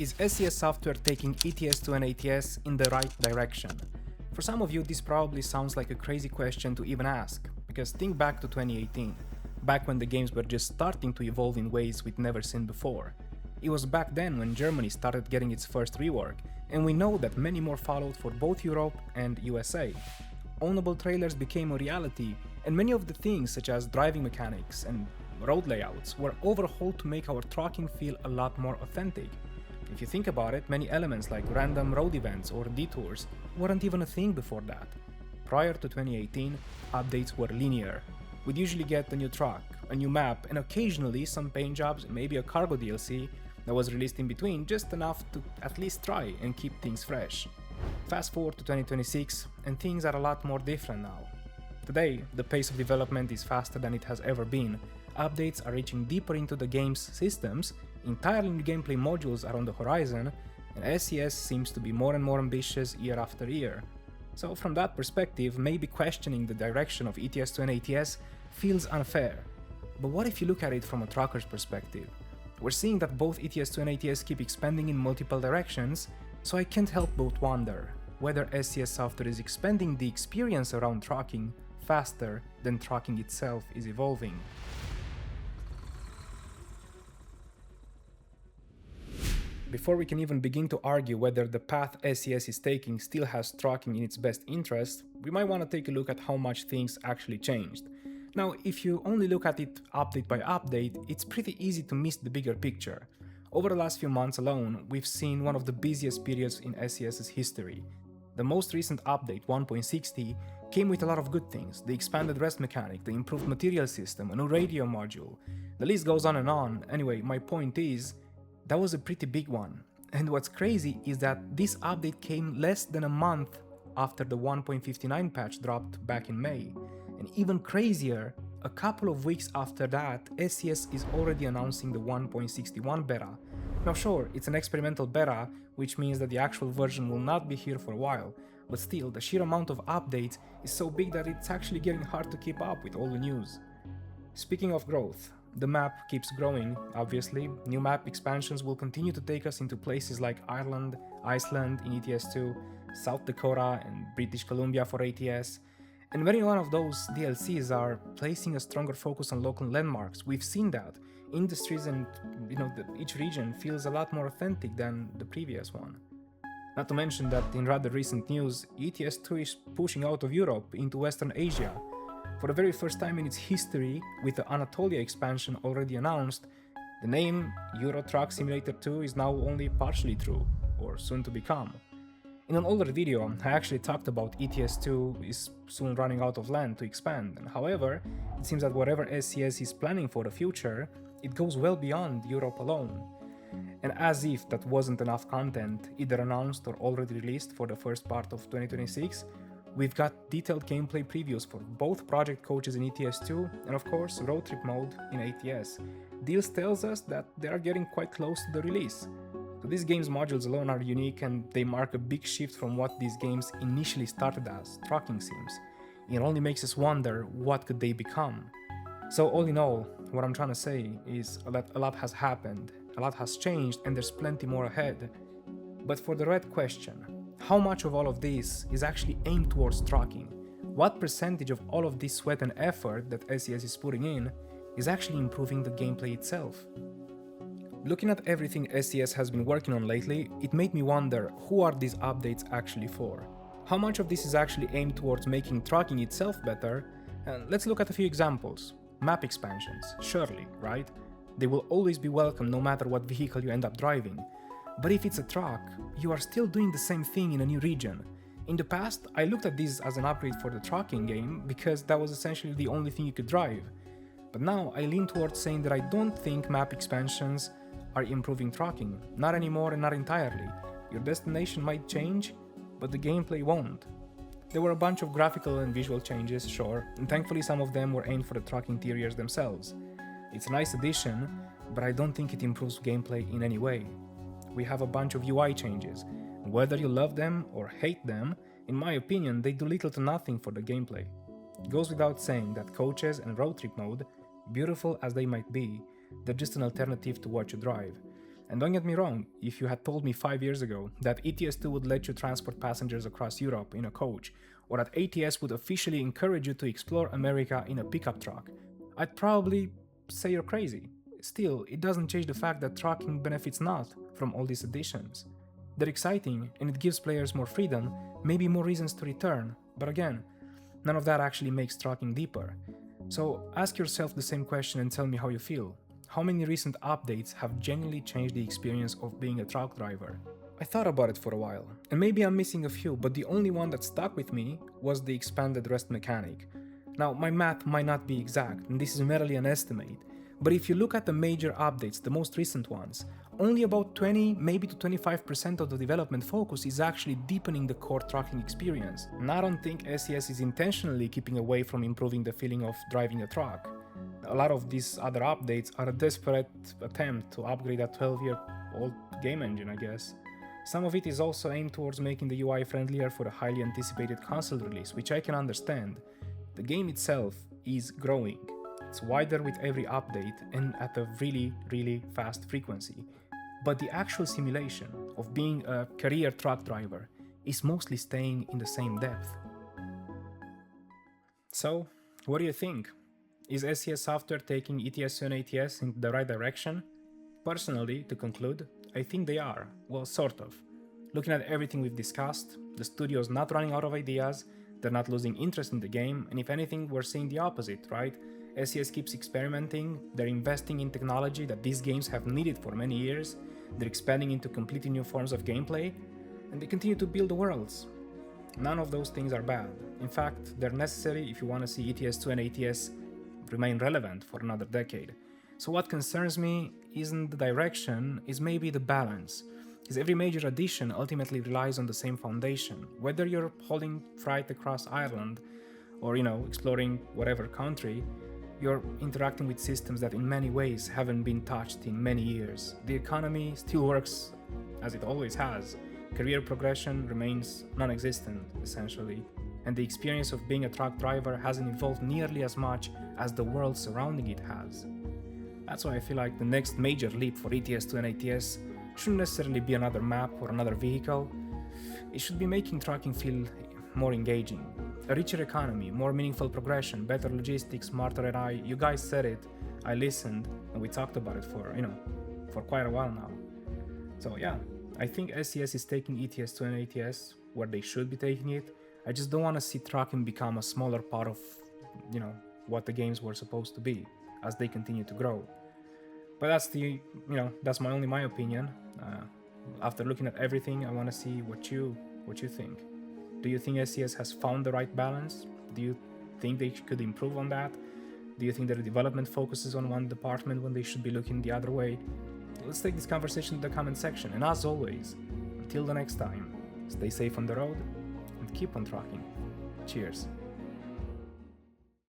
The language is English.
Is SCS Software taking ETS2 and ATS in the right direction? For some of you, this probably sounds like a crazy question to even ask, because think back to 2018, back when the games were just starting to evolve in ways we'd never seen before. It was back then when Germany started getting its first rework, and we know that many more followed for both Europe and USA. Ownable trailers became a reality, and many of the things such as driving mechanics and road layouts were overhauled to make our trucking feel a lot more authentic. If you think about it, many elements like random road events or detours weren't even a thing before that. Prior to 2018, updates were linear. We'd usually get a new truck, a new map, and occasionally some paint jobs, maybe a cargo DLC that was released in between, just enough to at least try and keep things fresh. Fast forward to 2026, and things are a lot more different now. Today, the pace of development is faster than it has ever been. Updates are reaching deeper into the game's systems, entirely new gameplay modules are on the horizon, and SCS seems to be more and more ambitious year after year. So from that perspective, maybe questioning the direction of ETS2 and ATS feels unfair. But what if you look at it from a trucker's perspective? We're seeing that both ETS2 and ATS keep expanding in multiple directions, so I can't help but wonder whether SCS Software is expanding the experience around trucking faster than trucking itself is evolving. Before we can even begin to argue whether the path SCS is taking still has trucking in its best interest, we might want to take a look at how much things actually changed. Now, if you only look at it update by update, it's pretty easy to miss the bigger picture. Over the last few months alone, we've seen one of the busiest periods in SCS's history. The most recent update, 1.60, came with a lot of good things: the expanded rest mechanic, the improved material system, a new radio module. The list goes on and on. Anyway, my point is, that was a pretty big one. And what's crazy is that this update came less than a month after the 1.59 patch dropped back in May. And even crazier, a couple of weeks after that, SCS is already announcing the 1.61 beta. Now sure, it's an experimental beta, which means that the actual version will not be here for a while, but still, the sheer amount of updates is so big that it's actually getting hard to keep up with all the news. Speaking of growth, the map keeps growing, obviously. New map expansions will continue to take us into places like Ireland, Iceland in ETS2, South Dakota and British Columbia for ATS. And many one of those DLCs are placing a stronger focus on local landmarks. We've seen that. Industries and each region feels a lot more authentic than the previous one. Not to mention that in rather recent news, ETS2 is pushing out of Europe into Western Asia. For the very first time in its history, with the Anatolia expansion already announced, the name Euro Truck Simulator 2 is now only partially true, or soon to become. In an older video, I actually talked about ETS2 is soon running out of land to expand, and however, it seems that whatever SCS is planning for the future, it goes well beyond Europe alone. And as if that wasn't enough content, either announced or already released for the first part of 2026, we've got detailed gameplay previews for both project coaches in ETS2 and of course road trip mode in ATS. Deals tells us that they are getting quite close to the release. So these games modules alone are unique and they mark a big shift from what these games initially started as, trucking sims. It only makes us wonder what could they become. So all in all, what I'm trying to say is that a lot has happened, a lot has changed and there's plenty more ahead. But for the right question, how much of all of this is actually aimed towards trucking? What percentage of all of this sweat and effort that SCS is putting in is actually improving the gameplay itself? Looking at everything SCS has been working on lately, it made me wonder, who are these updates actually for? How much of this is actually aimed towards making trucking itself better? And let's look at a few examples. Map expansions, surely, right? They will always be welcome no matter what vehicle you end up driving. But if it's a truck, you are still doing the same thing in a new region. In the past, I looked at this as an upgrade for the trucking game because that was essentially the only thing you could drive. But now I lean towards saying that I don't think map expansions are improving trucking. Not anymore and not entirely. Your destination might change, but the gameplay won't. There were a bunch of graphical and visual changes, sure, and thankfully some of them were aimed for the truck interiors themselves. It's a nice addition, but I don't think it improves gameplay in any way. We have a bunch of UI changes. Whether you love them or hate them, in my opinion, they do little to nothing for the gameplay. It goes without saying that coaches and road trip mode, beautiful as they might be, they're just an alternative to what you drive. And don't get me wrong, if you had told me 5 years ago that ETS2 would let you transport passengers across Europe in a coach, or that ATS would officially encourage you to explore America in a pickup truck, I'd probably say you're crazy. Still, it doesn't change the fact that trucking benefits not from all these additions. They're exciting, and it gives players more freedom, maybe more reasons to return, but again, none of that actually makes trucking deeper. So ask yourself the same question and tell me how you feel. How many recent updates have genuinely changed the experience of being a truck driver? I thought about it for a while, and maybe I'm missing a few, but the only one that stuck with me was the expanded rest mechanic. Now, my math might not be exact, and this is merely an estimate, but if you look at the major updates, the most recent ones, only about 20, maybe to 25% of the development focus is actually deepening the core trucking experience. And I don't think SCS is intentionally keeping away from improving the feeling of driving a truck. A lot of these other updates are a desperate attempt to upgrade a 12-year-old game engine, I guess. Some of it is also aimed towards making the UI friendlier for a highly anticipated console release, which I can understand. The game itself is growing. It's wider with every update and at a really fast frequency. But the actual simulation of being a career truck driver is mostly staying in the same depth. So, what do you think? Is SCS Software taking ETS2 and ATS in the right direction? Personally, to conclude, I think they are. Well, sort of. Looking at everything we've discussed, the studio's not running out of ideas, they're not losing interest in the game, and if anything, we're seeing the opposite, right? SCS keeps experimenting, they're investing in technology that these games have needed for many years, they're expanding into completely new forms of gameplay, and they continue to build worlds. None of those things are bad. In fact, they're necessary if you want to see ETS2 and ATS remain relevant for another decade. So what concerns me isn't the direction, is maybe the balance. Because every major addition ultimately relies on the same foundation. Whether you're hauling freight across Ireland or, exploring whatever country, you're interacting with systems that in many ways haven't been touched in many years. The economy still works as it always has. Career progression remains non-existent, essentially. And the experience of being a truck driver hasn't evolved nearly as much as the world surrounding it has. That's why I feel like the next major leap for ETS2 and ATS shouldn't necessarily be another map or another vehicle. It should be making trucking feel more engaging. A richer economy, more meaningful progression, better logistics, smarter AI. You guys said it, I listened, and we talked about it for quite a while now. So yeah, I think SCS is taking ETS2 and ATS where they should be taking it. I just don't want to see trucking become a smaller part of, what the games were supposed to be as they continue to grow. But that's my opinion. After looking at everything, I want to see what you think. Do you think SCS has found the right balance? Do you think they could improve on that? Do you think their development focuses on one department when they should be looking the other way? Let's take this conversation to the comment section. And as always, until the next time, stay safe on the road and keep on trucking. Cheers.